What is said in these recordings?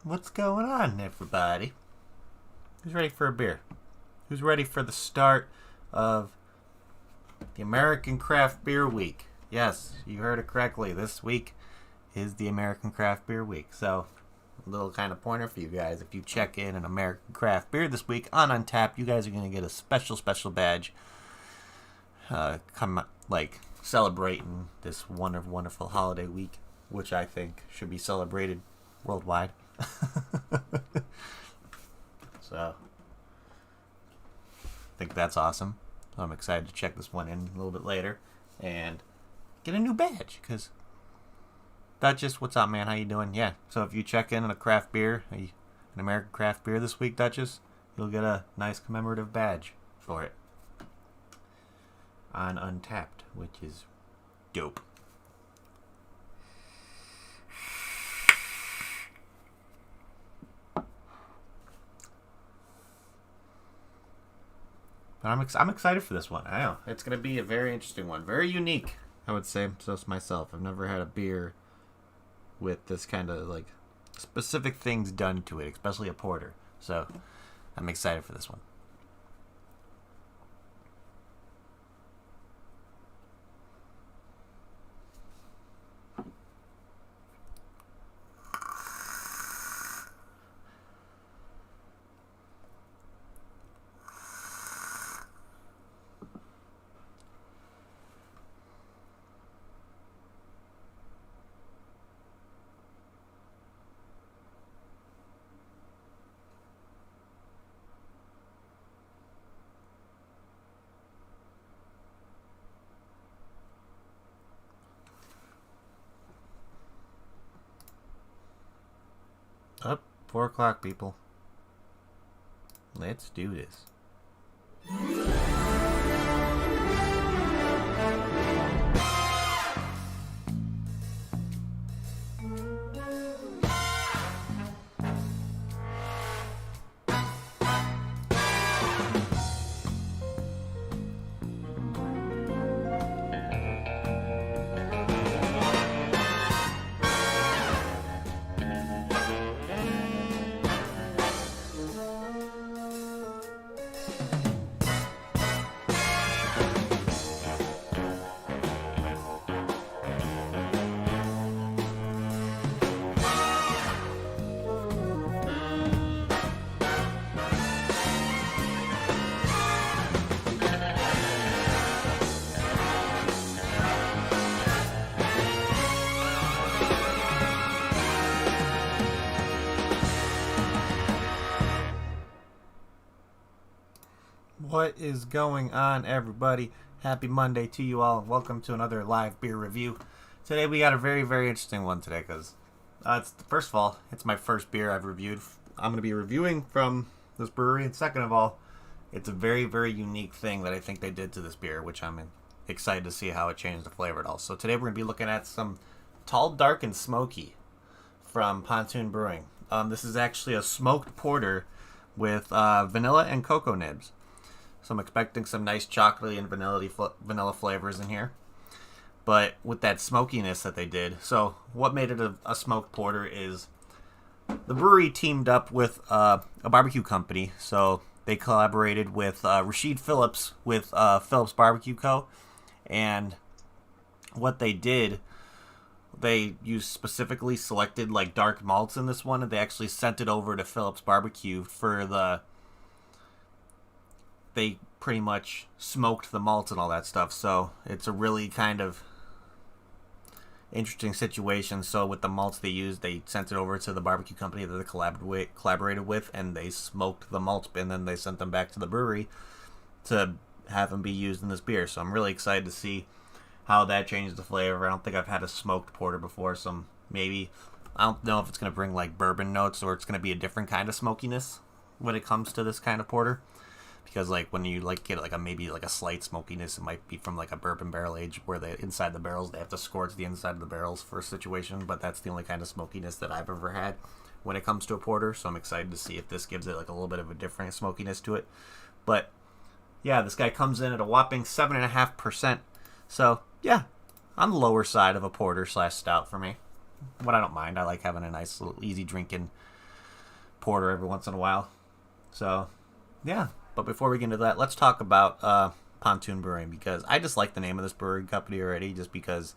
What's going on, everybody? Who's ready for a beer? Who's ready for the start of the American Craft Beer Week? Yes, you heard it correctly. This week is the American Craft Beer Week. So, a little kind of pointer for you guys. If you check in an American Craft Beer this week on Untapped, you guys are going to get a special badge. Celebrating this wonderful holiday week, which I think should be celebrated worldwide. So, I think that's awesome. So I'm excited to check this one in a little bit later and get a new badge. Because Duchess, what's up, man? How you doing? Yeah. So if you check in on a craft beer, an American craft beer this week, Duchess, you'll get a nice commemorative badge for it on Untapped, which is dope. But I'm excited for this one. I know it's going to be a very interesting one, very unique, I would say so myself. I've never had a beer with this kind of like specific things done to it, especially a porter. So I'm excited for this one. Up, 4 o'clock, people. Let's do this. What is going on, everybody? Happy Monday to you all. Welcome to another live beer review. Today we got a very interesting one today because first of all, it's my first beer I've reviewed. I'm going to be reviewing from this brewery, and second of all, it's a very unique thing that I think they did to this beer, which I'm excited to see how it changed the flavor at all. So today we're going to be looking at some Tall, Dark, and Smokey from Pontoon Brewing. This is actually a smoked porter with vanilla and cocoa nibs. So I'm expecting some nice chocolatey and vanilla flavors in here. But with that smokiness that they did. So what made it a smoked porter is the brewery teamed up with a barbecue company. So they collaborated with Rashid Phillips with Phillips Barbecue Co. And what they did, they used specifically selected like dark malts in this one. And they actually sent it over to Phillips Barbecue for they pretty much smoked the malts and all that stuff. So it's a really kind of interesting situation. So with the malts they used, they sent it over to the barbecue company that they collaborated with, and they smoked the malts, and then they sent them back to the brewery to have them be used in this beer. So I'm really excited to see how that changes the flavor. I don't think I've had a smoked porter before, so maybe I don't know if it's going to bring like bourbon notes or it's going to be a different kind of smokiness when it comes to this kind of porter. Because like when you like get like maybe a slight smokiness, it might be from like a bourbon barrel age where inside the barrels they have to scorch the inside of the barrels for a situation. But that's the only kind of smokiness that I've ever had when it comes to a porter. So I'm excited to see if this gives it like a little bit of a different smokiness to it. But yeah, this guy comes in at a whopping 7.5%. So yeah, on the lower side of a porter / stout for me. What I don't mind. I like having a nice little easy drinking porter every once in a while. So, yeah. But before we get into that, let's talk about Pontoon Brewing, because I just like the name of this brewing company already, just because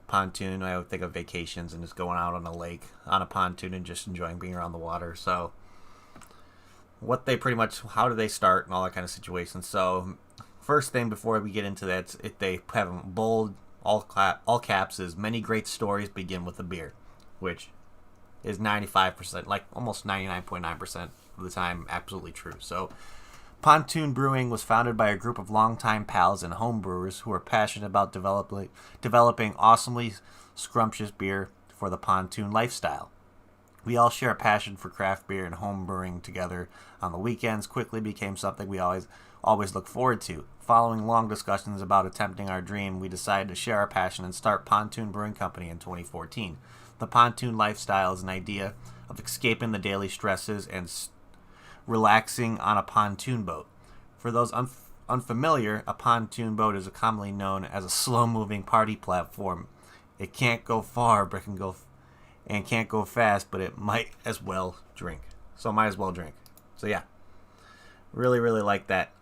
pontoon, I would think of vacations and just going out on a lake on a pontoon and just enjoying being around the water. So, how do they start and all that kind of situation. So, first thing before we get into that, they have a bold, all caps is many great stories begin with a beer, which is 95%, like almost 99.9% of the time, absolutely true. So, Pontoon Brewing was founded by a group of longtime pals and home brewers who are passionate about developing awesomely scrumptious beer for the pontoon lifestyle. We all share a passion for craft beer, and home brewing together on the weekends quickly became something we always look forward to. Following long discussions about attempting our dream, we decided to share our passion and start Pontoon Brewing Company in 2014. The pontoon lifestyle is an idea of escaping the daily stresses and relaxing on a pontoon boat. For those unfamiliar, a pontoon boat is commonly known as a slow-moving party platform. It can't go far, but can't go fast, but it might as well drink. So might as well drink. So yeah, really, really like that.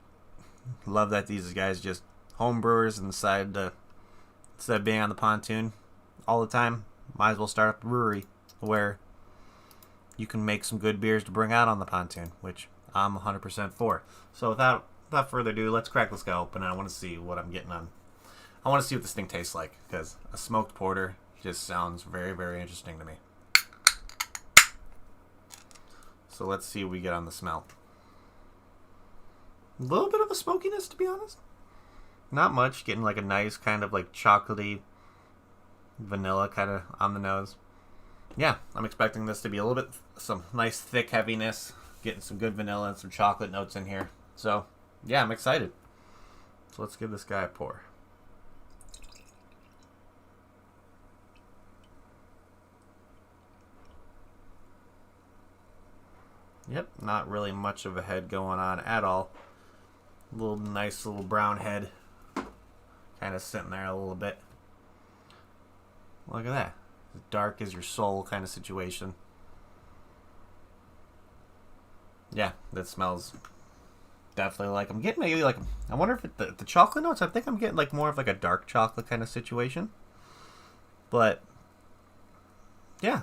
Love that these guys just home brewers and decided to, instead of being on the pontoon all the time, might as well start up a brewery where you can make some good beers to bring out on the pontoon, which I'm 100% for. So without further ado, let's crack this guy open, and I want to see what I'm getting on. I want to see what this thing tastes like, because a smoked porter just sounds very, very interesting to me. So let's see what we get on the smell. A little bit of a smokiness, to be honest. Not much. Getting like a nice kind of like chocolatey vanilla kind of on the nose. Yeah, I'm expecting this to be a little bit some nice thick heaviness. Getting some good vanilla and some chocolate notes in here. So, yeah, I'm excited. So let's give this guy a pour. Yep, not really much of a head going on at all. Nice little brown head. Kind of sitting there a little bit. Look at that. As dark as your soul kind of situation. Yeah, that smells definitely like, I'm getting maybe like, I wonder if the chocolate notes, I think I'm getting like more of like a dark chocolate kind of situation. But, yeah.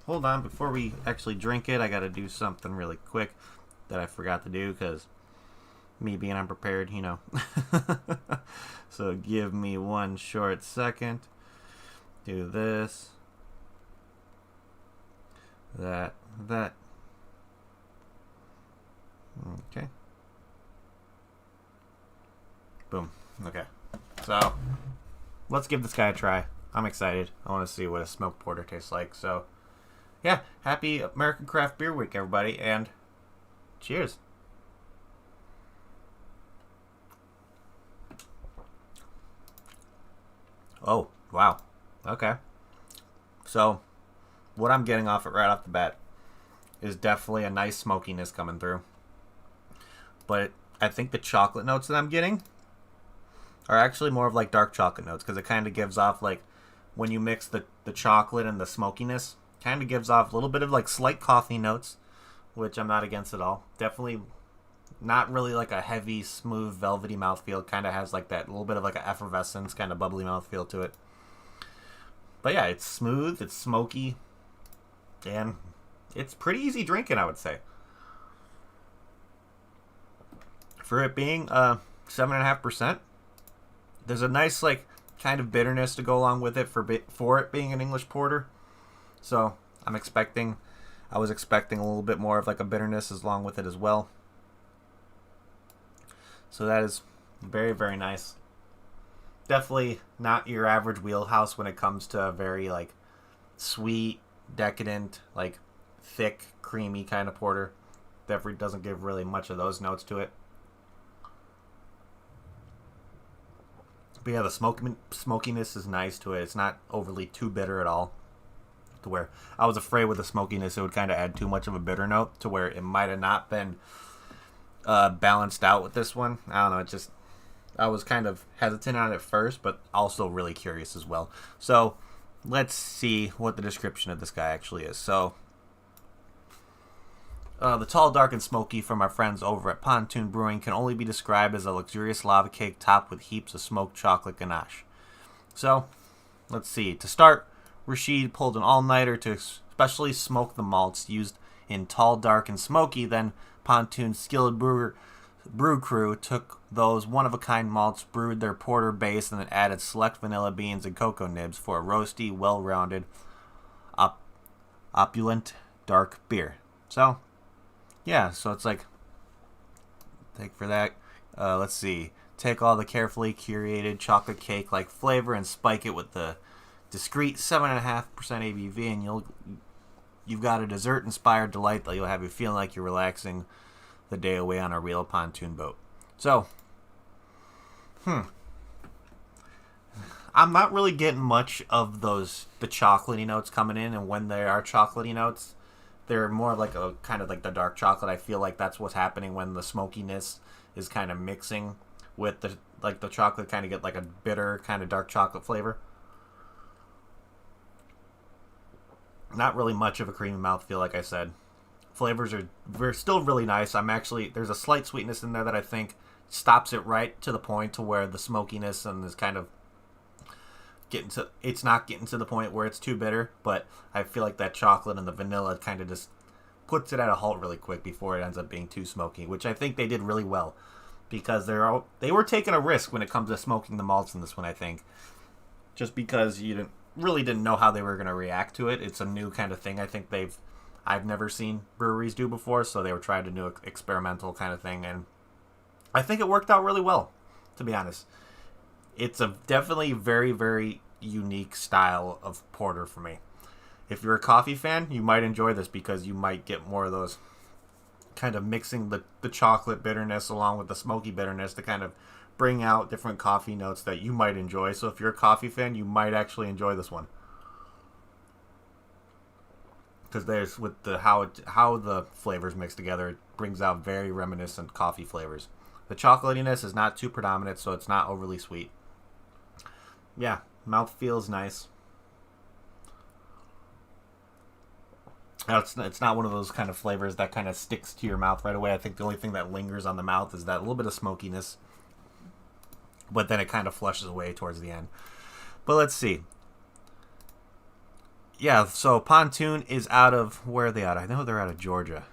Hold on, before we actually drink it, I got to do something really quick that I forgot to do because me being unprepared, you know. So give me one short second. Do this. That. Okay. Boom. Okay. So, let's give this guy a try. I'm excited. I want to see what a smoked porter tastes like. So, yeah. Happy American Craft Beer Week, everybody. And cheers. Oh, wow. Okay. So, what I'm getting off it right off the bat is definitely a nice smokiness coming through. But I think the chocolate notes that I'm getting are actually more of like dark chocolate notes, because it kind of gives off like, when you mix the chocolate and the smokiness, kind of gives off a little bit of like slight coffee notes, which I'm not against at all. Definitely not really like a heavy, smooth, velvety mouthfeel. Kind of has like that little bit of like an effervescence, kind of bubbly mouthfeel to it. But yeah, it's smooth, it's smoky, and it's pretty easy drinking, I would say. For it being 7.5%, there's a nice like kind of bitterness to go along with it for it being an English porter. So I was expecting a little bit more of like a bitterness along with it as well. So that is very, very nice. Definitely not your average wheelhouse when it comes to a very like sweet, decadent, like thick, creamy kind of porter. Definitely doesn't give really much of those notes to it. But yeah, the smokiness is nice to it. It's not overly too bitter at all. To where I was afraid with the smokiness it would kind of add too much of a bitter note to where it might have not been balanced out with this one. I don't know. It just, I was kind of hesitant on it first, but also really curious as well. So let's see what the description of this guy actually is. So The tall, dark, and smoky from our friends over at Pontoon Brewing can only be described as a luxurious lava cake topped with heaps of smoked chocolate ganache. So, let's see. To start, Rashid pulled an all-nighter to especially smoke the malts used in tall, dark, and smoky. Then Pontoon's skilled brew crew took those one-of-a-kind malts, brewed their porter base, and then added select vanilla beans and cocoa nibs for a roasty, well-rounded, opulent, dark beer. So, yeah, so it's like, take for that, let's see, take all the carefully curated chocolate cake-like flavor and spike it with the discreet 7.5% ABV, and you've got a dessert-inspired delight that you'll have you feeling like you're relaxing the day away on a real pontoon boat. So, I'm not really getting much of the chocolatey notes coming in, and when there are chocolatey notes, they're more like a kind of like the dark chocolate. I feel like that's what's happening when the smokiness is kind of mixing with the chocolate, kind of get like a bitter kind of dark chocolate flavor. Not really much of a creamy mouthfeel, like I said. Flavors are still really nice. There's a slight sweetness in there that I think stops it right to the point to where the smokiness and is kind of it's not getting to the point where it's too bitter, but I feel like that chocolate and the vanilla kind of just puts it at a halt really quick before it ends up being too smoky, which I think they did really well because they were taking a risk when it comes to smoking the malts in this one, I think. Just because you didn't know how they were going to react to it. It's a new kind of thing I think I've never seen breweries do before, so they were trying to do an experimental kind of thing, and I think it worked out really well, to be honest. It's a definitely very, very unique style of porter for me. If you're a coffee fan, you might enjoy this because you might get more of those kind of mixing the chocolate bitterness along with the smoky bitterness to kind of bring out different coffee notes that you might enjoy. So if you're a coffee fan, you might actually enjoy this one. Because there's with how the flavors mix together, it brings out very reminiscent coffee flavors. The chocolatiness is not too predominant, so it's not overly sweet. Yeah, mouth feels nice. It's not one of those kind of flavors that kind of sticks to your mouth right away. I think the only thing that lingers on the mouth is that little bit of smokiness, but then it kind of flushes away towards the end. But let's see. Yeah, so Pontoon is out of, where are they out of? I know they're out of Georgia.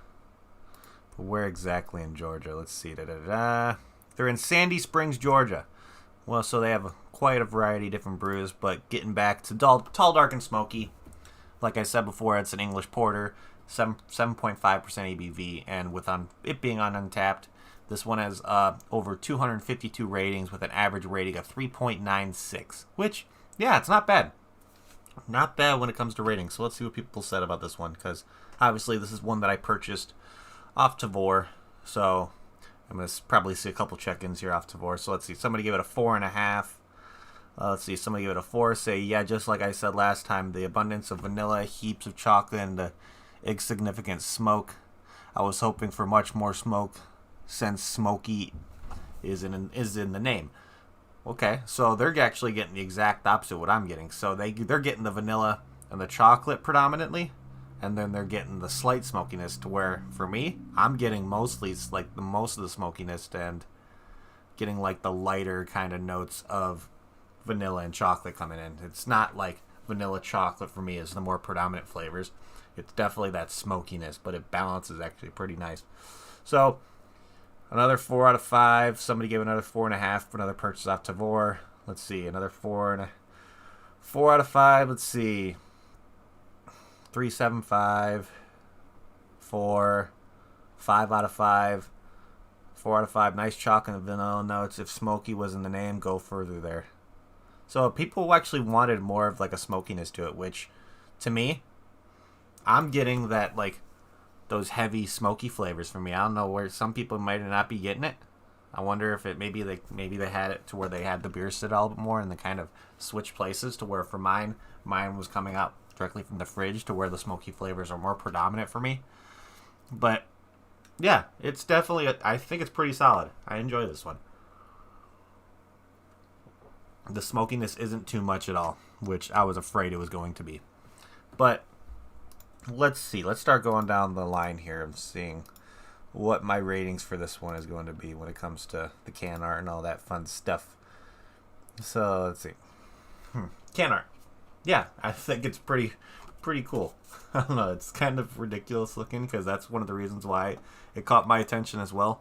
But where exactly in Georgia? Let's see. They're in Sandy Springs, Georgia. Well, so they have quite a variety of different brews, but getting back to tall, dark, and smoky. Like I said before, it's an English porter, 7.5% ABV, and with it being on Untapped, this one has over 252 ratings with an average rating of 3.96, which, yeah, it's not bad. Not bad when it comes to ratings. So let's see what people said about this one, because obviously this is one that I purchased off Tavour, so I'm going to probably see a couple check-ins here off Tavour. So let's see. Somebody gave it a 4.5. Let's see. Somebody gave it a 4. Say, yeah, just like I said last time, the abundance of vanilla, heaps of chocolate, and the insignificant smoke. I was hoping for much more smoke, since Smokey is in the name. Okay, so they're actually getting the exact opposite of what I'm getting. So they're getting the vanilla and the chocolate predominantly, and then they're getting the slight smokiness, to where, for me, I'm getting mostly like the most of the smokiness and getting like the lighter kind of notes of vanilla and chocolate coming in. It's not like vanilla chocolate for me is the more predominant flavors. It's definitely that smokiness, but it balances actually pretty nice. So another 4 out of 5. Somebody gave another 4.5 for another purchase off Tavour. Let's see, another 4 out of 5. Let's see, 3.75, 4, 5 out of 5, 4 out of 5. Nice chocolate and vanilla notes. If Smokey was in the name, go further there. So people actually wanted more of like a smokiness to it, which to me, I'm getting that like those heavy smoky flavors for me. I don't know where some people might not be getting it. I wonder if maybe they had it to where they had the beer sit a little bit more and they kind of switch places to where for mine was coming out directly from the fridge to where the smoky flavors are more predominant for me. But yeah, it's definitely I think it's pretty solid. I enjoy this one. The smokiness isn't too much at all, which I was afraid it was going to be. But let's see. Let's start going down the line here of seeing what my ratings for this one is going to be when it comes to the can art and all that fun stuff. So let's see. Can art. Yeah, I think it's pretty cool. I don't know. It's kind of ridiculous looking because that's one of the reasons why it caught my attention as well.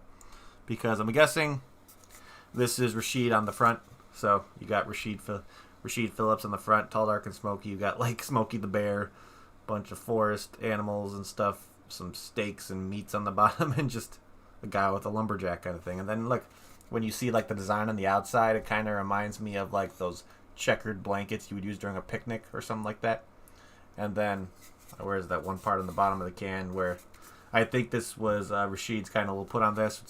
Because I'm guessing this is Rashid on the front. So you got Rashid Phillips on the front, Tall, Dark, and Smokey. You got like Smokey the Bear, bunch of forest animals and stuff, some steaks and meats on the bottom, and just a guy with a lumberjack kind of thing. And then look, when you see like the design on the outside, it kind of reminds me of like those checkered blankets you would use during a picnic or something like that. And then where's that one part on the bottom of the can where I think this was Rashid's kind of little put on this.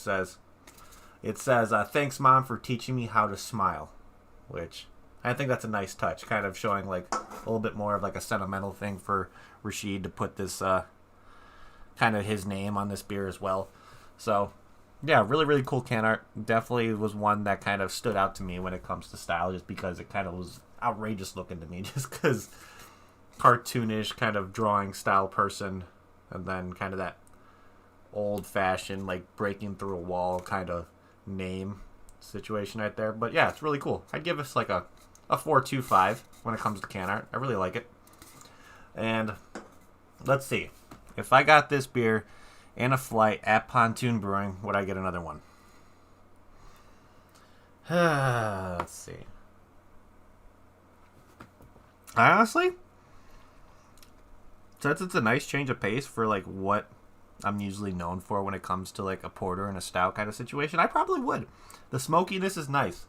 It says, thanks, Mom, for teaching me how to smile, which I think that's a nice touch, kind of showing like a little bit more of like a sentimental thing for Rashid to put this kind of his name on this beer as well. So, yeah, really, really cool can art. Definitely was one that kind of stood out to me when it comes to style, just because it kind of was outrageous looking to me, just because cartoonish kind of drawing style person, and then kind of that old-fashioned, like breaking through a wall kind of name situation right there. But yeah, it's really cool. I'd give this like a 4.25 when it comes to can art. I really like it. And let's see. If I got this beer in a flight at Pontoon Brewing, would I get another one? Let's see. Honestly, since it's a nice change of pace for like what I'm usually known for when it comes to like a porter and a stout kind of situation, I probably would. The smokiness is nice.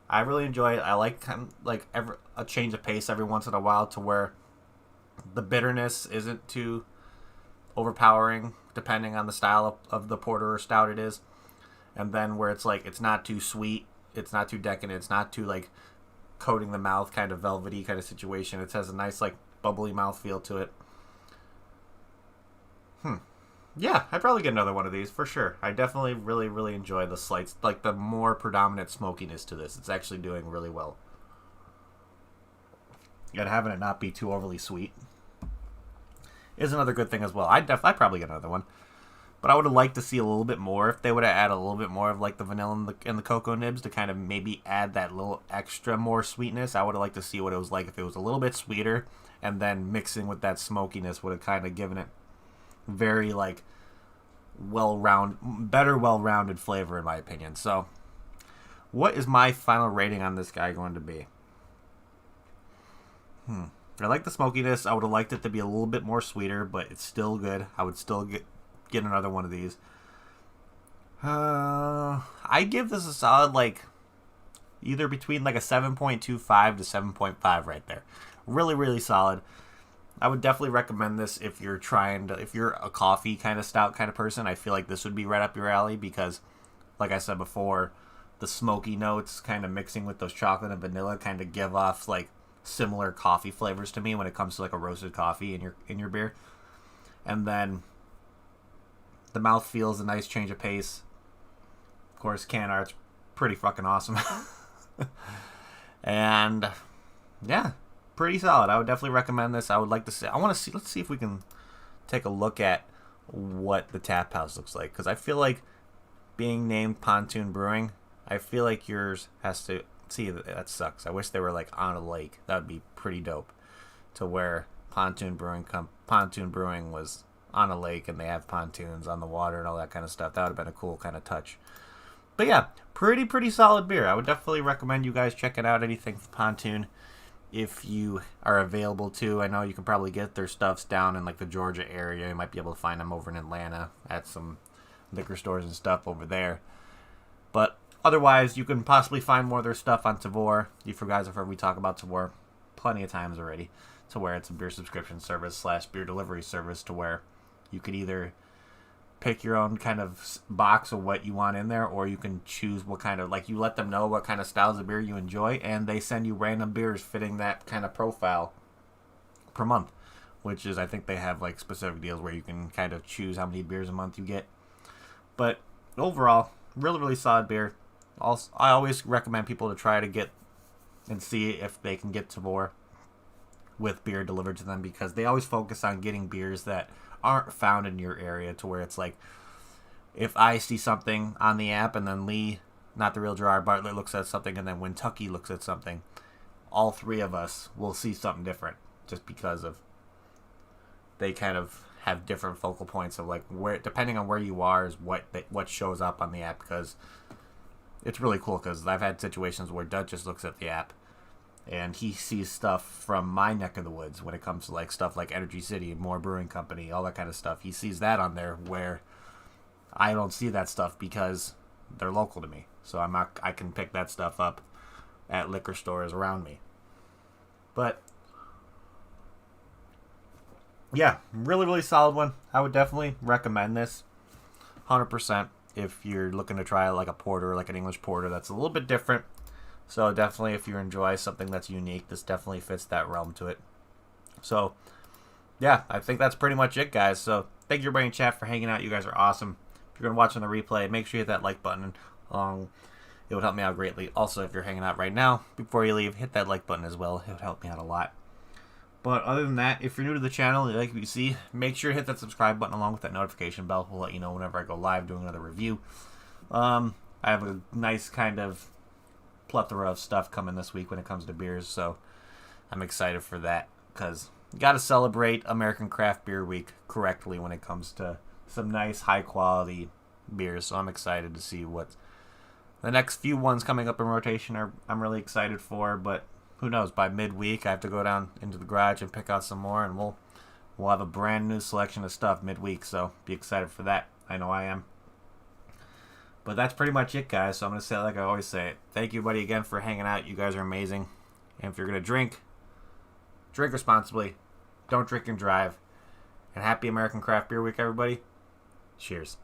I really enjoy it. I like kind of like a change of pace every once in a while to where the bitterness isn't too overpowering depending on the style of the porter or stout it is. And then where it's like it's not too sweet, it's not too decadent, it's not too like coating the mouth kind of velvety kind of situation. It has a nice like bubbly mouth feel to it. Yeah, I'd probably get another one of these for sure. I definitely really, really enjoy the slight, like the more predominant smokiness to this. It's actually doing really well. And having it not be too overly sweet is another good thing as well. I'd probably get another one. But I would have liked to see a little bit more if they would have added a little bit more of like the vanilla and the cocoa nibs to kind of maybe add that little extra more sweetness. I would have liked to see what it was like if it was a little bit sweeter, and then mixing with that smokiness would have kind of given it very like well-rounded flavor in my opinion. So what is my final rating on this guy going to be? I like the smokiness. I would have liked it to be a little bit more sweeter, but it's still good. I would still get another one of these. I give this a solid like either between like a 7.25 to 7.5 right there. Really, really solid. I would definitely recommend this if you're a coffee kind of stout kind of person. I feel like this would be right up your alley because, like I said before, the smoky notes kind of mixing with those chocolate and vanilla kind of give off like similar coffee flavors to me when it comes to like a roasted coffee in your beer. And then the mouth feels a nice change of pace. Of course, can art's pretty fucking awesome. And yeah, pretty solid. I would definitely recommend this. I would like to see. Let's see if we can take a look at what the tap house looks like, because I feel like being named Pontoon Brewing, I feel like yours has to. See, that sucks. I wish they were like on a lake. That would be pretty dope. To where Pontoon Brewing was on a lake and they have pontoons on the water and all that kind of stuff. That would have been a cool kind of touch. But yeah, pretty solid beer. I would definitely recommend you guys checking out anything from Pontoon if you are available to. I know you can probably get their stuffs down in like the Georgia area. You might be able to find them over in Atlanta at some liquor stores and stuff over there. But otherwise, you can possibly find more of their stuff on Tavour. You guys have heard me talk about Tavour plenty of times already, to where it's a beer subscription service / beer delivery service, to where you could either pick your own kind of box of what you want in there, or you can choose what kind of, like, you let them know what kind of styles of beer you enjoy, and they send you random beers fitting that kind of profile per month, which is, I think they have like specific deals where you can kind of choose how many beers a month you get. But overall, really solid beer. Also, I always recommend people to try to get and see if they can get Tavour. with beer delivered to them, because they always focus on getting beers that aren't found in your area, to where it's like, if I see something on the app and then Lee, not the real Gerard Bartlett, looks at something, and then when Tucky looks at something, all three of us will see something different, just because of they kind of have different focal points of like where, depending on where you are, is what shows up on the app. Because it's really cool, because I've had situations where Dutch just looks at the app and he sees stuff from my neck of the woods when it comes to like stuff like Energy City, More Brewing Company, all that kind of stuff. He sees that on there where I don't see that stuff because they're local to me. So I can pick that stuff up at liquor stores around me. But yeah, really, really solid one. I would definitely recommend this 100% if you're looking to try like a porter, like an English porter that's a little bit different. So definitely, if you enjoy something that's unique, this definitely fits that realm to it. So yeah, I think that's pretty much it, guys. So thank you everybody in chat for hanging out. You guys are awesome. If you're going to watch on the replay, make sure you hit that like button. It would help me out greatly. Also, if you're hanging out right now, before you leave, hit that like button as well. It would help me out a lot. But other than that, if you're new to the channel, you like what you see, make sure to hit that subscribe button along with that notification bell. We'll let you know whenever I go live doing another review. I have a nice kind of plethora of stuff coming this week when it comes to beers, so I'm excited for that, because you got to celebrate American Craft Beer Week correctly when it comes to some nice, high-quality beers. So I'm excited to see what the next few ones coming up in rotation I'm really excited for, but who knows, by midweek I have to go down into the garage and pick out some more, and we'll have a brand new selection of stuff midweek, so be excited for that. I know I am. But that's pretty much it, guys. So I'm going to say it like I always say it. Thank you, buddy, again for hanging out. You guys are amazing. And if you're going to drink responsibly. Don't drink and drive. And happy American Craft Beer Week, everybody. Cheers.